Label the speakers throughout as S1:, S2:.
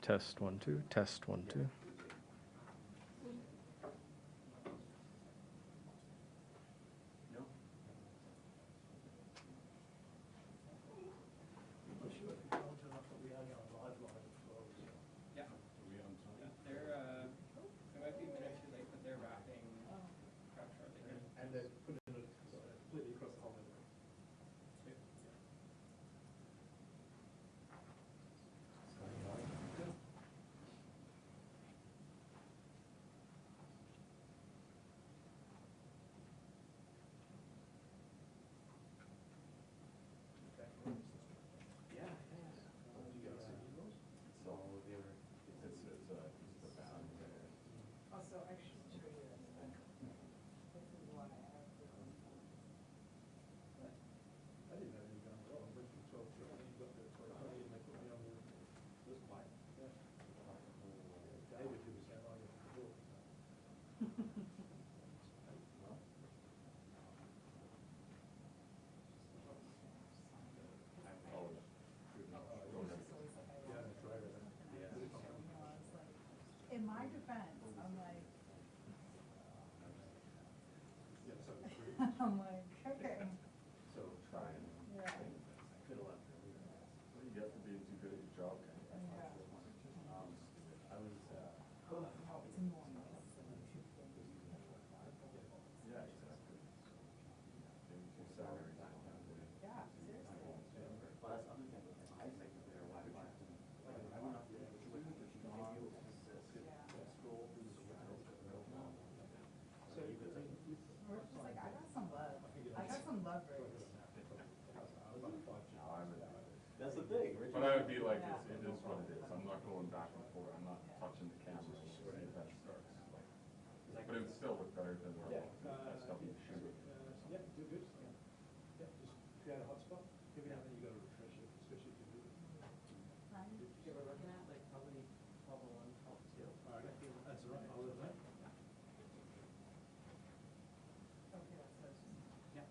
S1: Test 1 2. Test 1 2.
S2: In my defense, I'm like, I'm like, okay.
S3: So trying.
S2: Yeah.
S3: Fiddle up. Well, you have to be too good at your job, kind of.
S2: Yeah.
S3: I was,
S2: It's annoying.
S3: yeah, exactly. Maybe two salaries.
S2: Yeah, seriously.
S3: Well, that's other thing. I think they're why do I have to, like, I went up there, she went to the dog, scroll through the files, but no. So you could say,
S2: We're just like, I got some love. I got some leverage.
S3: that's the thing.
S4: But I would be like, it is what it is. I'm not going back and forth. I'm not touching the camera when the event starts. Like, but it would still look better than where stuff you shoot.
S5: Yeah, do good. Yeah, just create a hotspot. Every now and then you got to refresh it, especially if you do.
S6: Yeah, we're looking at like probably 1201, 1202.
S5: All right, that's all right. I'll let that.
S2: Okay, so it's just.
S6: Yeah.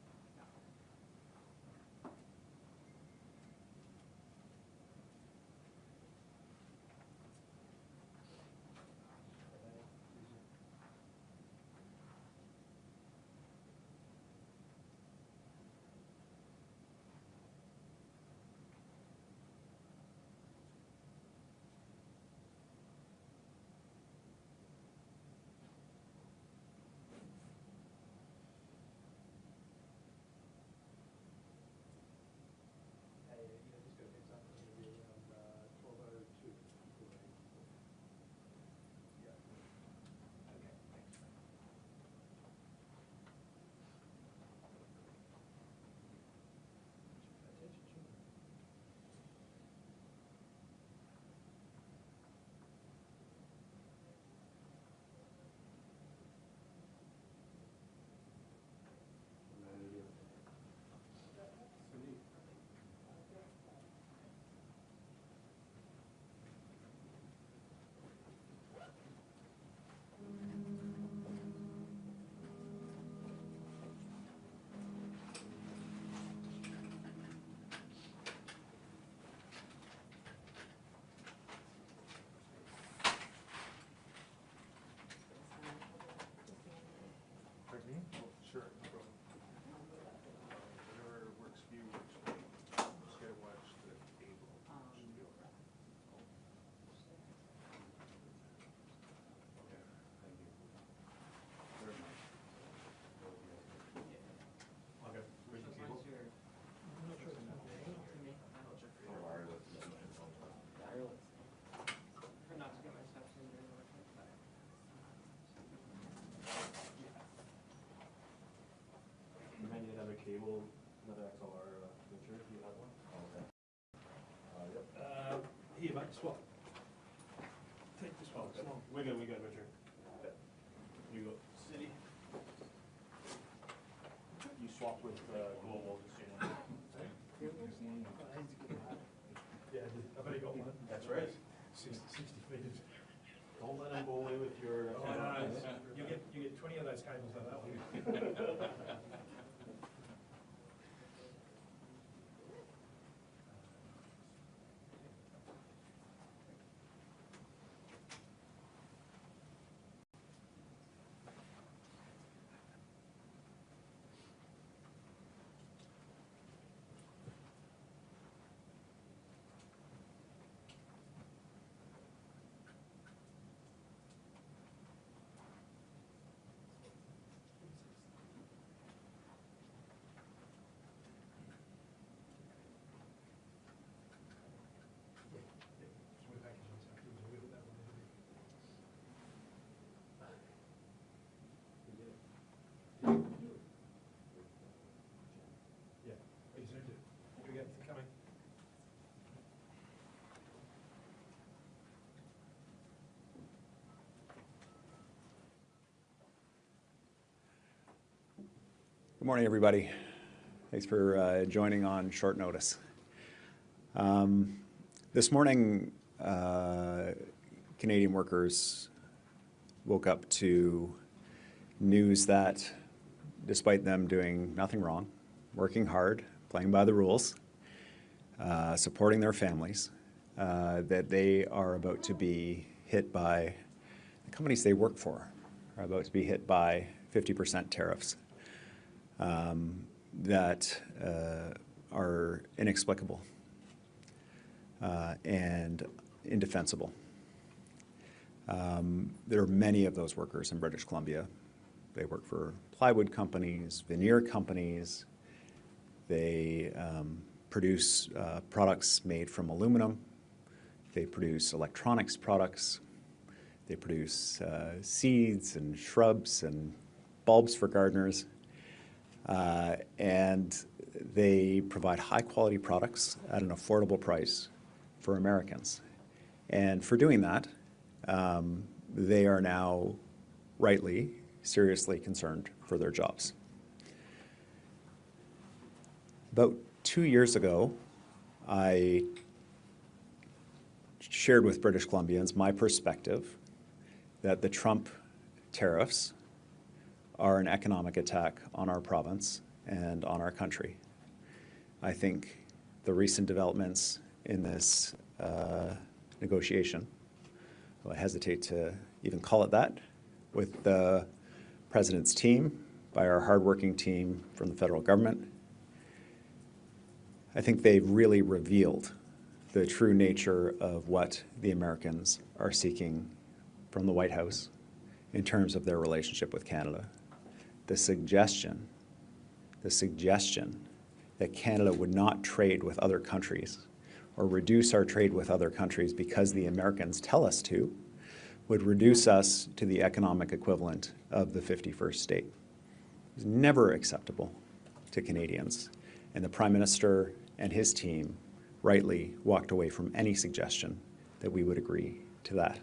S5: Hey, just go heads up. It'll be around 12:02. Yeah. Okay, thanks. Attention, children.
S1: Pardon me?
S5: Oh, sure. No problem. Whatever works for you works for me. Just gotta watch the table. Should be all right.
S3: Okay, thank you. Very much. Okay, where's the
S6: So
S3: table?
S6: once you're,
S5: I'm not sure.
S3: Oh, wireless.
S6: wireless. For not to get my steps in during the workshop, but.
S3: You might need another cable, another XLR switcher if you have one. Okay. Yep.
S5: Here, mate, swap. Take this one.
S3: Okay.
S5: Come on.
S3: We good, Richard. Okay. You go, City. You swap with Global, just so you know.
S5: Yeah, I've only got one.
S3: That's right.
S5: 60 feet.
S3: Don't let them go away with your.
S5: Oh, no, you get 20 of those cables out of that one.
S7: Good morning, everybody. Thanks for joining on short notice. This morning, Canadian workers woke up to news that despite them doing nothing wrong, working hard, playing by the rules, supporting their families, that they are about to be hit by, the companies they work for are about to be hit by 50% tariffs that are inexplicable and indefensible. There are many of those workers in British Columbia. They work for plywood companies, veneer companies. They produce products made from aluminum. They produce electronics products. They produce seeds and shrubs and bulbs for gardeners. And they provide high-quality products at an affordable price for Americans. And for doing that, they are now rightly, seriously concerned for their jobs. About 2 years ago, I shared with British Columbians my perspective that the Trump tariffs are an economic attack on our province and on our country. I think the recent developments in this negotiation, I hesitate to even call it that, with the President's team, by our hardworking team from the federal government, I think they've really revealed the true nature of what the Americans are seeking from the White House in terms of their relationship with Canada. The suggestion that Canada would not trade with other countries or reduce our trade with other countries because the Americans tell us to would reduce us to the economic equivalent of the 51st state. It's never acceptable to Canadians, and the Prime Minister and his team rightly walked away from any suggestion that we would agree to that.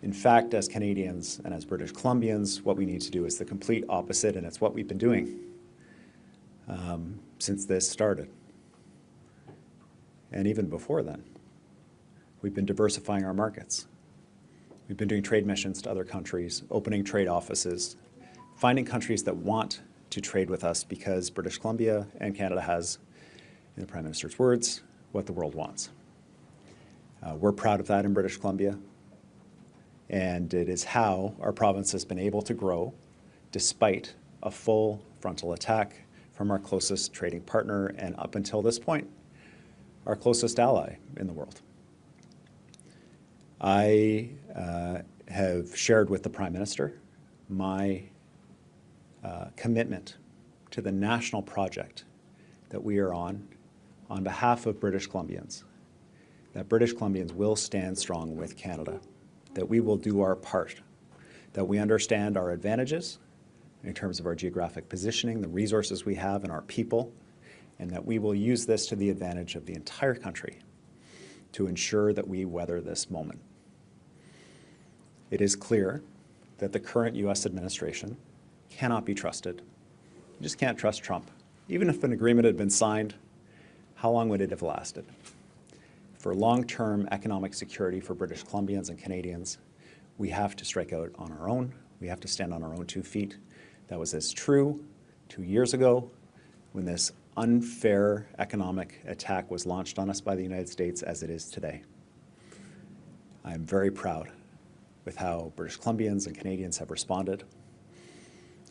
S7: In fact, as Canadians and as British Columbians, what we need to do is the complete opposite, and it's what we've been doing since this started. And even before then, we've been diversifying our markets. We've been doing trade missions to other countries, opening trade offices, finding countries that want to trade with us because British Columbia and Canada has, in the Prime Minister's words, what the world wants. We're proud of that in British Columbia, and it is how our province has been able to grow despite a full frontal attack from our closest trading partner and, up until this point, our closest ally in the world. I have shared with the Prime Minister my commitment to the national project that we are on behalf of British Columbians, that British Columbians will stand strong with Canada, that we will do our part, that we understand our advantages in terms of our geographic positioning, the resources we have, and our people, and that we will use this to the advantage of the entire country to ensure that we weather this moment. It is clear that the current U.S. administration cannot be trusted. You just can't trust Trump. Even if an agreement had been signed, how long would it have lasted? For long-term economic security for British Columbians and Canadians, we have to strike out on our own. We have to stand on our own 2 feet. That was as true 2 years ago when this unfair economic attack was launched on us by the United States as it is today. I am very proud with how British Columbians and Canadians have responded.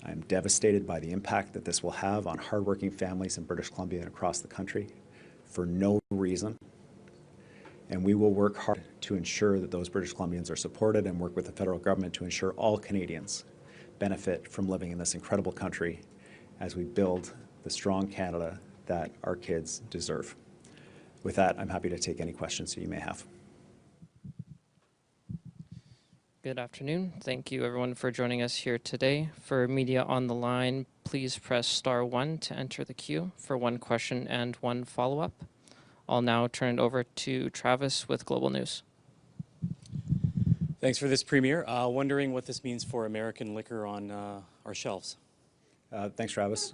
S7: I am devastated by the impact that this will have on hardworking families in British Columbia and across the country for no reason. And we will work hard to ensure that those British Columbians are supported and work with the federal government to ensure all Canadians benefit from living in this incredible country as we build the strong Canada that our kids deserve. With that, I'm happy to take any questions that you may have.
S6: Good afternoon. Thank you everyone for joining us here today. For media on the line, please press *1 to enter the queue for 1 question and 1 follow-up. I'll now turn it over to Travis with Global News.
S8: Thanks for this, Premier. Wondering what this means for American liquor on our shelves.
S7: Thanks, Travis.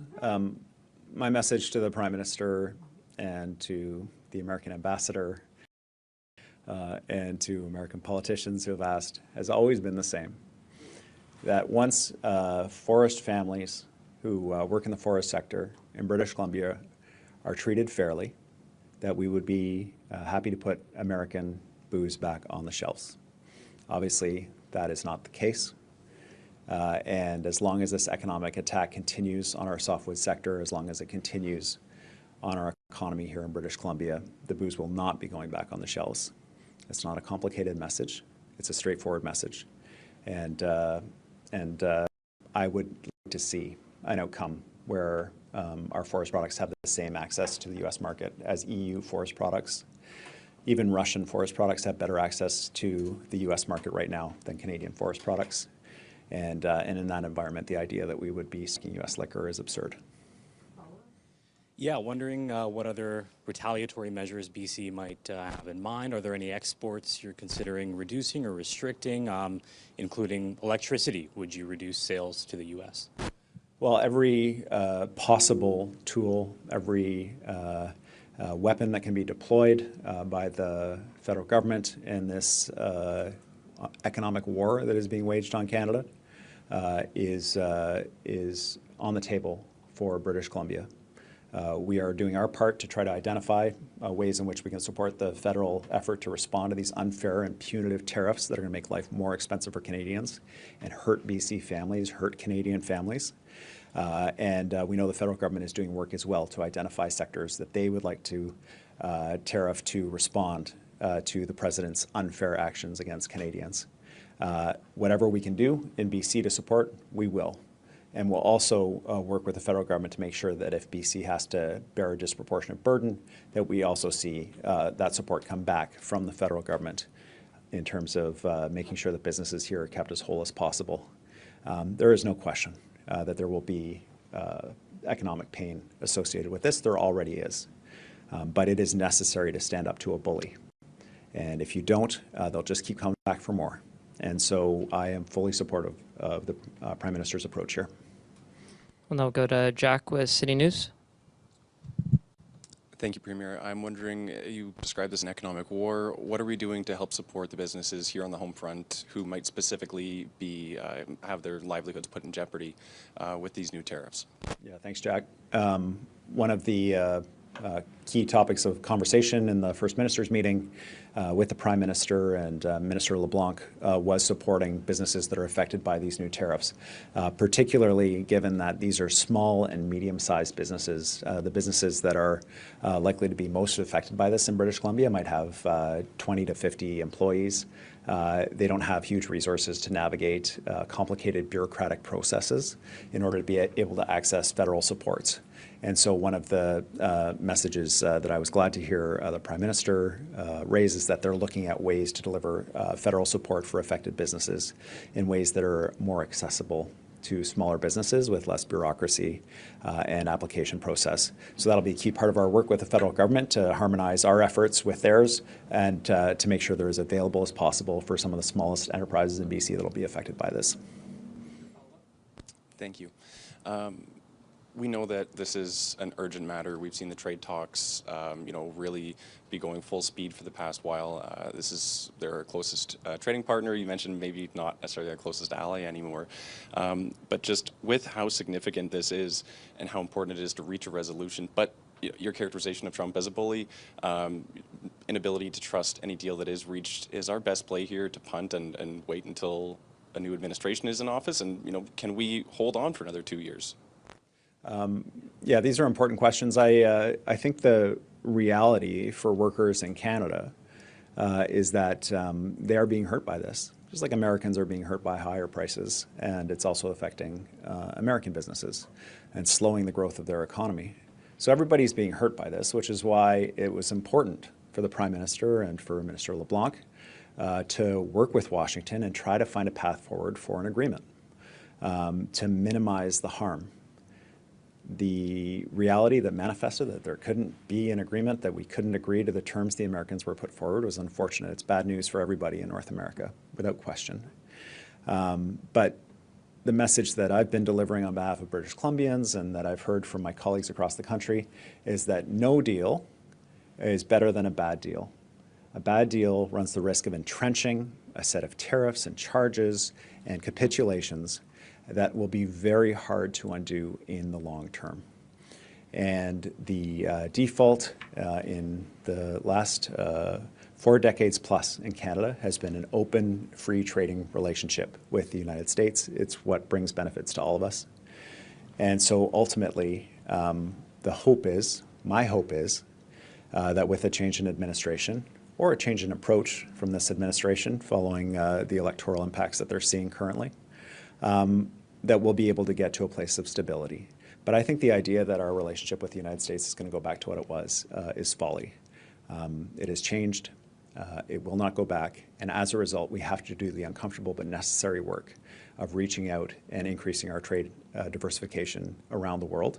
S7: My message to the Prime Minister and to the American ambassador and to American politicians who have asked has always been the same. That once forest families who work in the forest sector in British Columbia are treated fairly, that we would be happy to put American booze back on the shelves. Obviously, that is not the case. And as long as this economic attack continues on our softwood sector, as long as it continues on our economy here in British Columbia, the booze will not be going back on the shelves. It's not a complicated message. It's a straightforward message. And I would like to see an outcome where our forest products have the same access to the U.S. market as EU forest products. Even Russian forest products have better access to the U.S. market right now than Canadian forest products. And in that environment, the idea that we would be seeking U.S. liquor is absurd.
S8: Yeah, wondering what other retaliatory measures BC might have in mind. Are there any exports you're considering reducing or restricting, including electricity? Would you reduce sales to the U.S.?
S7: Well, every possible tool, every weapon that can be deployed by the federal government in this economic war that is being waged on Canada is on the table for British Columbia. We are doing our part to try to identify ways in which we can support the federal effort to respond to these unfair and punitive tariffs that are going to make life more expensive for Canadians and hurt BC families, hurt Canadian families. And we know the federal government is doing work as well to identify sectors that they would like to tariff to respond to the president's unfair actions against Canadians. Whatever we can do in BC to support, we will. And we'll also work with the federal government to make sure that if BC has to bear a disproportionate burden, that we also see that support come back from the federal government in terms of making sure that businesses here are kept as whole as possible. There is no question that there will be economic pain associated with this. There already is. But it is necessary to stand up to a bully. And if you don't, they'll just keep coming back for more. And so I am fully supportive of the Prime Minister's approach here.
S6: We'll now go to Jack with City News.
S9: Thank you, Premier. I'm wondering, you described this as an economic war. What are we doing to help support the businesses here on the home front who might specifically be have their livelihoods put in jeopardy with these new tariffs?
S7: Yeah, thanks, Jack. One of the key topics of conversation in the First Minister's meeting with the Prime Minister and Minister LeBlanc was supporting businesses that are affected by these new tariffs, particularly given that these are small and medium-sized businesses. The businesses that are likely to be most affected by this in British Columbia might have 20 to 50 employees. They don't have huge resources to navigate complicated bureaucratic processes in order to be able to access federal supports. And so one of the messages that I was glad to hear the Prime Minister raise is that they're looking at ways to deliver federal support for affected businesses in ways that are more accessible to smaller businesses with less bureaucracy and application process. So that'll be a key part of our work with the federal government to harmonize our efforts with theirs and to make sure they're as available as possible for some of the smallest enterprises in BC that will be affected by this.
S9: Thank you. We know that this is an urgent matter. We've seen the trade talks, really be going full speed for the past while. This is their closest trading partner. You mentioned maybe not necessarily their closest ally anymore, but just with how significant this is and how important it is to reach a resolution. But your characterization of Trump as a bully, inability to trust any deal that is reached, is our best play here to punt and wait until a new administration is in office? And can we hold on for another 2 years?
S7: Yeah, these are important questions. I think the reality for workers in Canada is that they are being hurt by this, just like Americans are being hurt by higher prices, and it's also affecting American businesses and slowing the growth of their economy. So everybody's being hurt by this, which is why it was important for the Prime Minister and for Minister LeBlanc to work with Washington and try to find a path forward for an agreement to minimize the harm. The reality that manifested that there couldn't be an agreement, that we couldn't agree to the terms the Americans were put forward, was unfortunate. It's bad news for everybody in North America, without question. But the message that I've been delivering on behalf of British Columbians and that I've heard from my colleagues across the country is that no deal is better than a bad deal. A bad deal runs the risk of entrenching a set of tariffs and charges and capitulations that will be very hard to undo in the long term. And the default in the last 4 decades plus in Canada has been an open, free trading relationship with the United States. It's what brings benefits to all of us. And so ultimately, the hope is, my hope is, that with a change in administration or a change in approach from this administration following the electoral impacts that they're seeing currently, that we'll be able to get to a place of stability. But I think the idea that our relationship with the United States is going to go back to what it was is folly. It has changed. It will not go back. And as a result, we have to do the uncomfortable but necessary work of reaching out and increasing our trade diversification around the world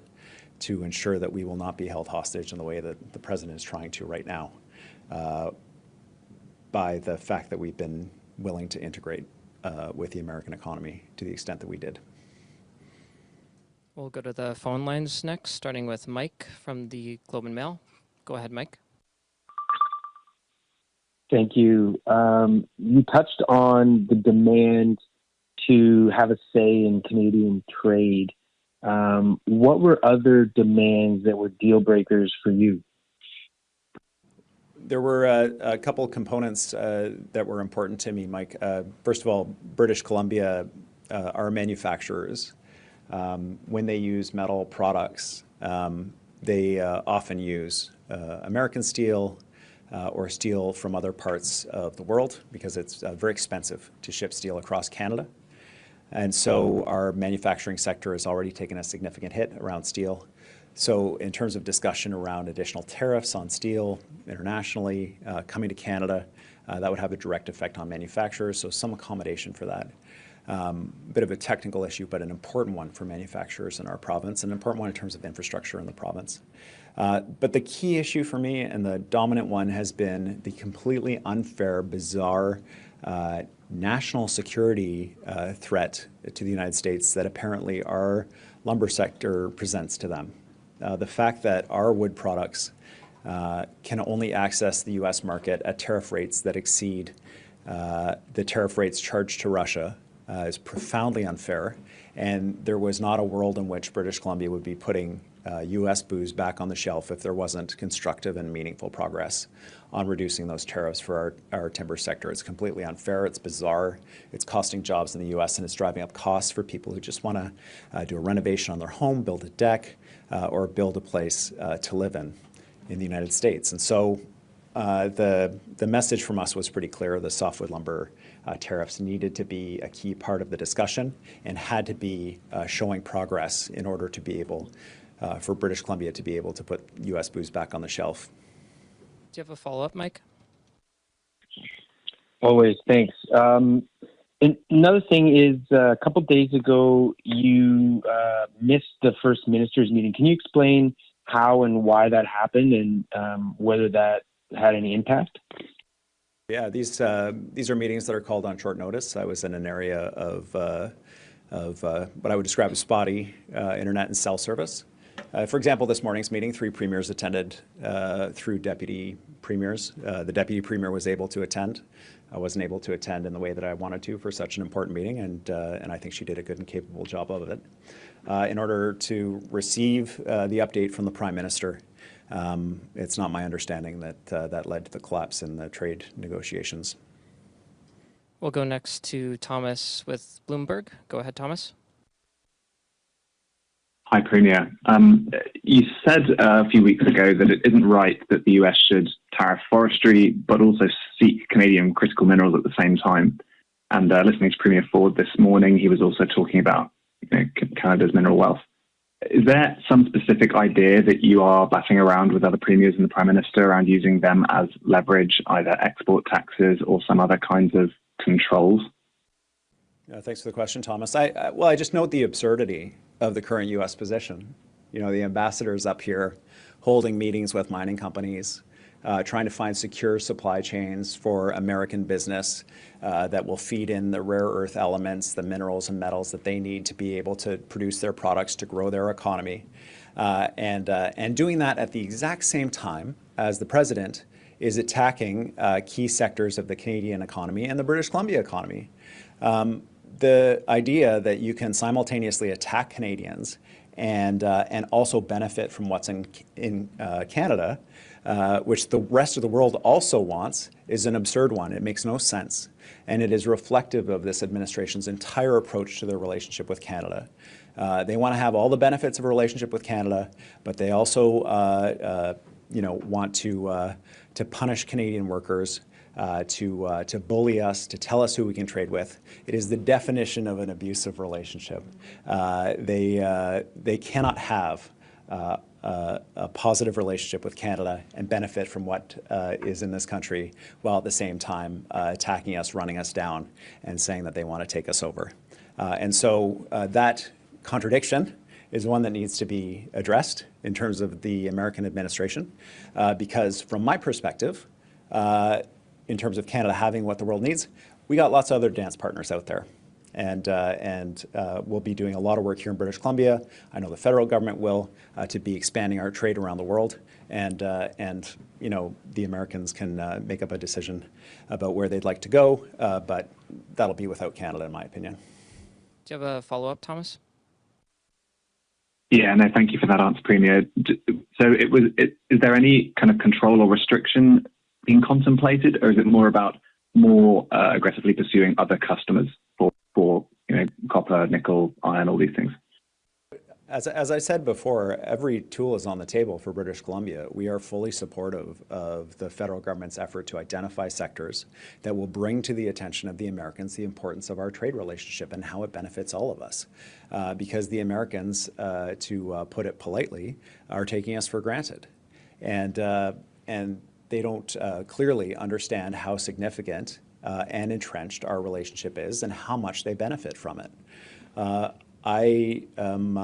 S7: to ensure that we will not be held hostage in the way that the president is trying to right now by the fact that we've been willing to integrate with the American economy to the extent that we did.
S6: We'll go to the phone lines next, starting with Mike from the Globe and Mail. Go ahead, Mike.
S10: Thank you. You touched on the demand to have a say in Canadian trade. What were other demands that were deal breakers for you?
S7: There were a couple components that were important to me, Mike. First of all, British Columbia, our manufacturers, when they use metal products, they often use American steel or steel from other parts of the world because it's very expensive to ship steel across Canada. And so our manufacturing sector has already taken a significant hit around steel. So in terms of discussion around additional tariffs on steel internationally coming to Canada, that would have a direct effect on manufacturers, so some accommodation for that. Bit of a technical issue, but an important one for manufacturers in our province, an important one in terms of infrastructure in the province. But the key issue for me, and the dominant one, has been the completely unfair, bizarre national security threat to the United States that apparently our lumber sector presents to them. The fact that our wood products can only access the U.S. market at tariff rates that exceed the tariff rates charged to Russia is profoundly unfair, and there was not a world in which British Columbia would be putting U.S. booze back on the shelf if there wasn't constructive and meaningful progress on reducing those tariffs for our timber sector. It's completely unfair, it's bizarre, it's costing jobs in the U.S., and it's driving up costs for people who just want to do a renovation on their home, build a deck, or build a place to live in the United States. And so the message from us was pretty clear. The softwood lumber tariffs needed to be a key part of the discussion and had to be showing progress in order to be able, for British Columbia to be able to put U.S. booze back on the shelf.
S6: Do you have a follow-up, Mike?
S10: Always, thanks. Another thing is, a couple days ago, you missed the First Minister's meeting. Can you explain how and why that happened and whether that had any impact?
S7: Yeah, these are meetings that are called on short notice. I was in an area of what I would describe as spotty internet and cell service. For example, this morning's meeting, 3 premiers attended through deputy premiers. The deputy premier was able to attend. I wasn't able to attend in the way that I wanted to for such an important meeting, and I think she did a good and capable job of it. In order to receive the update from the Prime Minister, it's not my understanding that that led to the collapse in the trade negotiations.
S6: We'll go next to Thomas with Bloomberg. Go ahead, Thomas.
S11: Hi, Premier. You said a few weeks ago that it isn't right that the US should tariff forestry, but also seek Canadian critical minerals at the same time. And listening to Premier Ford this morning, he was also talking about Canada's mineral wealth. Is there some specific idea that you are batting around with other premiers and the Prime Minister around using them as leverage, either export taxes or some other kinds of controls?
S7: Thanks for the question, Thomas. I just note the absurdity of the current U.S. position. You know, the ambassadors up here holding meetings with mining companies, trying to find secure supply chains for American business that will feed in the rare earth elements, the minerals and metals that they need to be able to produce their products to grow their economy. And doing that at the exact same time as the president is attacking key sectors of the Canadian economy and the British Columbia economy. The idea that you can simultaneously attack Canadians and also benefit from what's in Canada, which the rest of the world also wants, is an absurd one. It makes no sense. And it is reflective of this administration's entire approach to their relationship with Canada. They want to have all the benefits of a relationship with Canada, but they also want to punish Canadian workers, to bully us, to tell us who we can trade with. It is the definition of an abusive relationship. They cannot have a positive relationship with Canada and benefit from what is in this country, while at the same time attacking us, running us down, and saying that they want to take us over. And so that contradiction is one that needs to be addressed in terms of the American administration, because from my perspective, in terms of Canada having what the world needs, we got lots of other dance partners out there. And we'll be doing a lot of work here in British Columbia. I know the federal government will, to be expanding our trade around the world. And the Americans can make up a decision about where they'd like to go, but that'll be without Canada, in my opinion.
S6: Do you have a follow-up, Thomas?
S11: Yeah, no, thank you for that answer, Premier. So is there any kind of control or restriction being contemplated, or is it more about more aggressively pursuing other customers for copper, nickel, iron, all these things?
S7: As I said before, every tool is on the table for British Columbia. We are fully supportive of the federal government's effort to identify sectors that will bring to the attention of the Americans the importance of our trade relationship and how it benefits all of us. Because the Americans, to put it politely, are taking us for granted. And they don't clearly understand how significant and entrenched our relationship is and how much they benefit from it. I am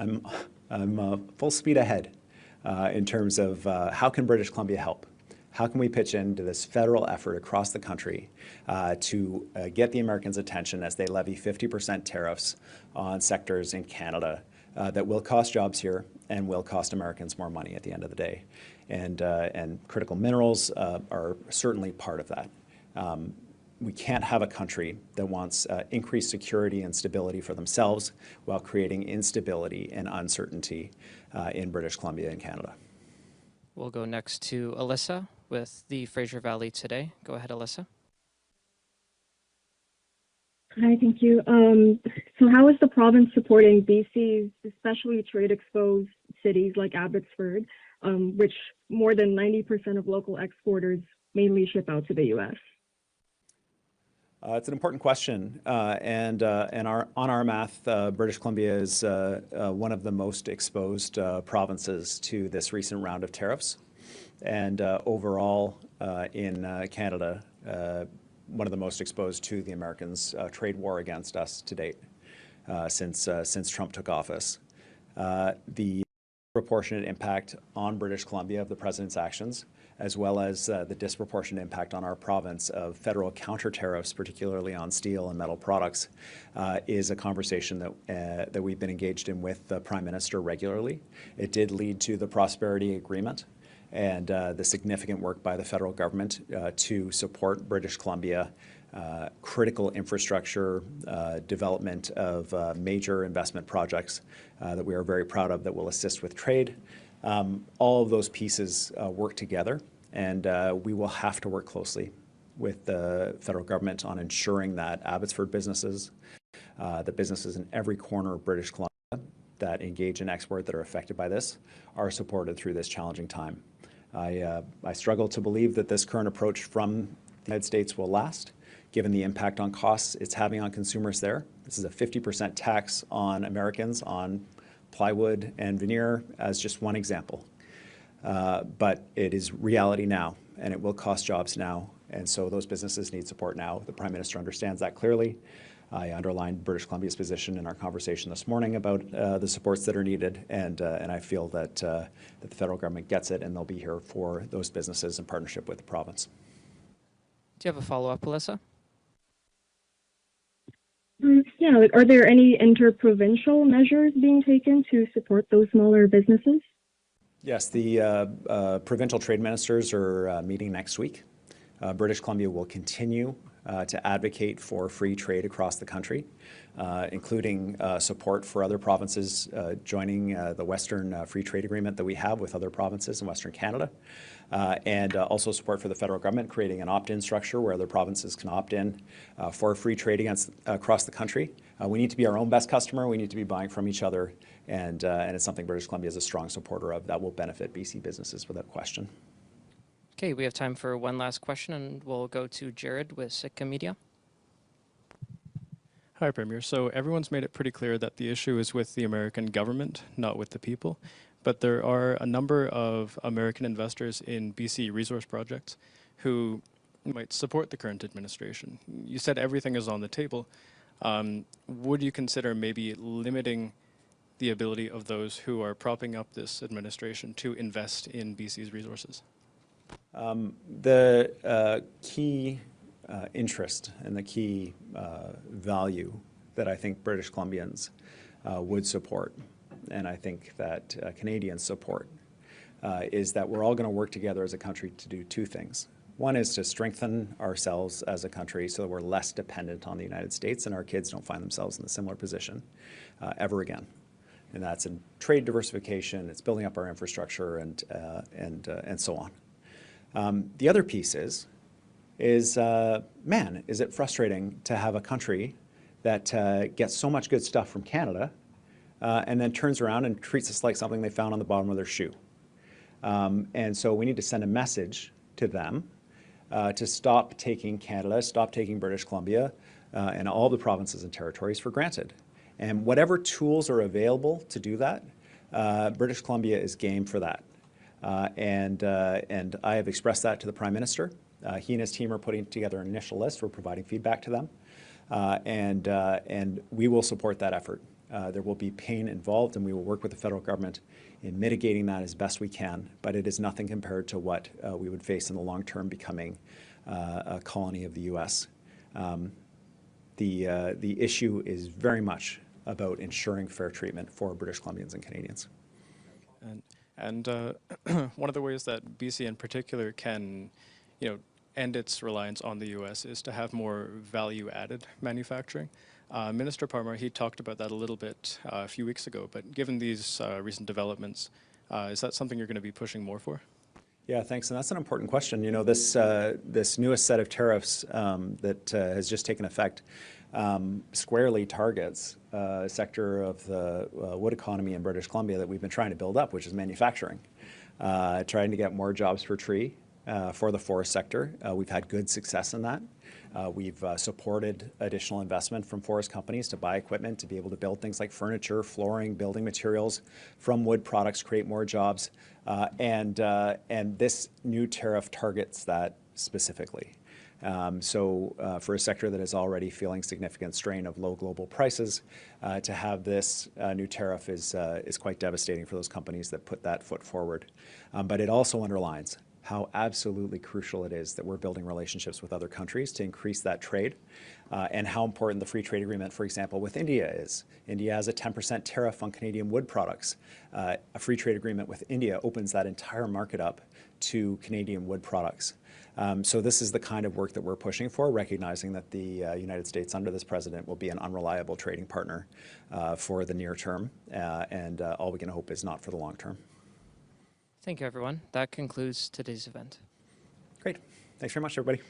S7: I'm full speed ahead in terms of how can British Columbia help? How can we pitch into this federal effort across the country to get the Americans' attention as they levy 50% tariffs on sectors in Canada that will cost jobs here and will cost Americans more money at the end of the day? And critical minerals are certainly part of that. We can't have a country that wants increased security and stability for themselves while creating instability and uncertainty in British Columbia and Canada.
S6: We'll go next to Alyssa with the Fraser Valley Today. Go ahead, Alyssa.
S12: Hi, thank you. So how is the province supporting BC's especially trade-exposed cities like Abbotsford, which more than 90% of local exporters mainly ship out to the U.S.?
S7: It's an important question, and on our math, British Columbia is one of the most exposed provinces to this recent round of tariffs, and overall in Canada, one of the most exposed to the Americans' trade war against us to date since Trump took office. The disproportionate impact on British Columbia of the president's actions, as well as the disproportionate impact on our province of federal counter tariffs, particularly on steel and metal products, is a conversation that we've been engaged in with the Prime Minister regularly. It did lead to the Prosperity Agreement and the significant work by the federal government to support British Columbia, critical infrastructure, development of major investment projects that we are very proud of that will assist with trade. All of those pieces work together, and we will have to work closely with the federal government on ensuring that Abbotsford businesses, the businesses in every corner of British Columbia that engage in export that are affected by this, are supported through this challenging time. I struggle to believe that this current approach from the United States will last, given the impact on costs it's having on consumers there. This is a 50% tax on Americans on plywood and veneer as just one example. But it is reality now, and it will cost jobs now, and so those businesses need support now. The Prime Minister understands that clearly. I underlined British Columbia's position in our conversation this morning about the supports that are needed, and I feel that, that the federal government gets it, and they'll be here for those businesses in partnership with the province.
S6: Do you have a follow-up, Alyssa?
S12: Yeah, like, are there any interprovincial measures being taken to support those smaller businesses?
S7: Yes, the provincial trade ministers are meeting next week. British Columbia will continue to advocate for free trade across the country, including support for other provinces joining the Western Free Trade Agreement that we have with other provinces in Western Canada, and also support for the federal government creating an opt-in structure where other provinces can opt in for free trade across the country. We need to be our own best customer. We need to be buying from each other, and it's something British Columbia is a strong supporter of that will benefit BC businesses without question.
S6: Okay, we have time for one last question, and we'll go to Jared with Sitka Media.
S13: Hi, Premier. So everyone's made it pretty clear that the issue is with the American government, not with the people. But there are a number of American investors in BC resource projects who might support the current administration. You said everything is on the table. Would you consider maybe limiting the ability of those who are propping up this administration to invest in BC's resources?
S7: The key interest and the key value that I think British Columbians would support, and I think that Canadians support, is that we're all going to work together as a country to do two things. One is to strengthen ourselves as a country so that we're less dependent on the United States and our kids don't find themselves in a similar position ever again. And that's in trade diversification, it's building up our infrastructure, and so on. The other piece is man, is it frustrating to have a country that gets so much good stuff from Canada and then turns around and treats us like something they found on the bottom of their shoe. And so we need to send a message to them to stop taking Canada, stop taking British Columbia and all the provinces and territories for granted. And whatever tools are available to do that, British Columbia is game for that. And I have expressed that to the Prime Minister. He and his team are putting together an initial list. We're providing feedback to them. And we will support that effort. There will be pain involved, and we will work with the federal government in mitigating that as best we can. But it is nothing compared to what we would face in the long term becoming a colony of the U.S. The issue is very much about ensuring fair treatment for British Columbians and Canadians.
S13: And one of the ways that BC in particular can, end its reliance on the U.S. is to have more value-added manufacturing. Minister Parmar, he talked about that a little bit a few weeks ago, but given these recent developments, is that something you're going to be pushing more for?
S7: Yeah, thanks. And that's an important question. This newest set of tariffs that has just taken effect squarely targets a sector of the wood economy in British Columbia that we've been trying to build up, which is manufacturing, trying to get more jobs per tree for the forest sector. We've had good success in that. We've supported additional investment from forest companies to buy equipment to be able to build things like furniture, flooring, building materials from wood products, create more jobs. And this new tariff targets that specifically. So for a sector that is already feeling significant strain of low global prices, to have this new tariff is quite devastating for those companies that put that foot forward. But it also underlines how absolutely crucial it is that we're building relationships with other countries to increase that trade, and how important the free trade agreement, for example, with India is. India has a 10% tariff on Canadian wood products. A free trade agreement with India opens that entire market up to Canadian wood products. So this is the kind of work that we're pushing for, recognizing that the United States under this president will be an unreliable trading partner for the near term, and all we can hope is not for the long term.
S6: Thank you, everyone. That concludes today's event.
S7: Great. Thanks very much, everybody.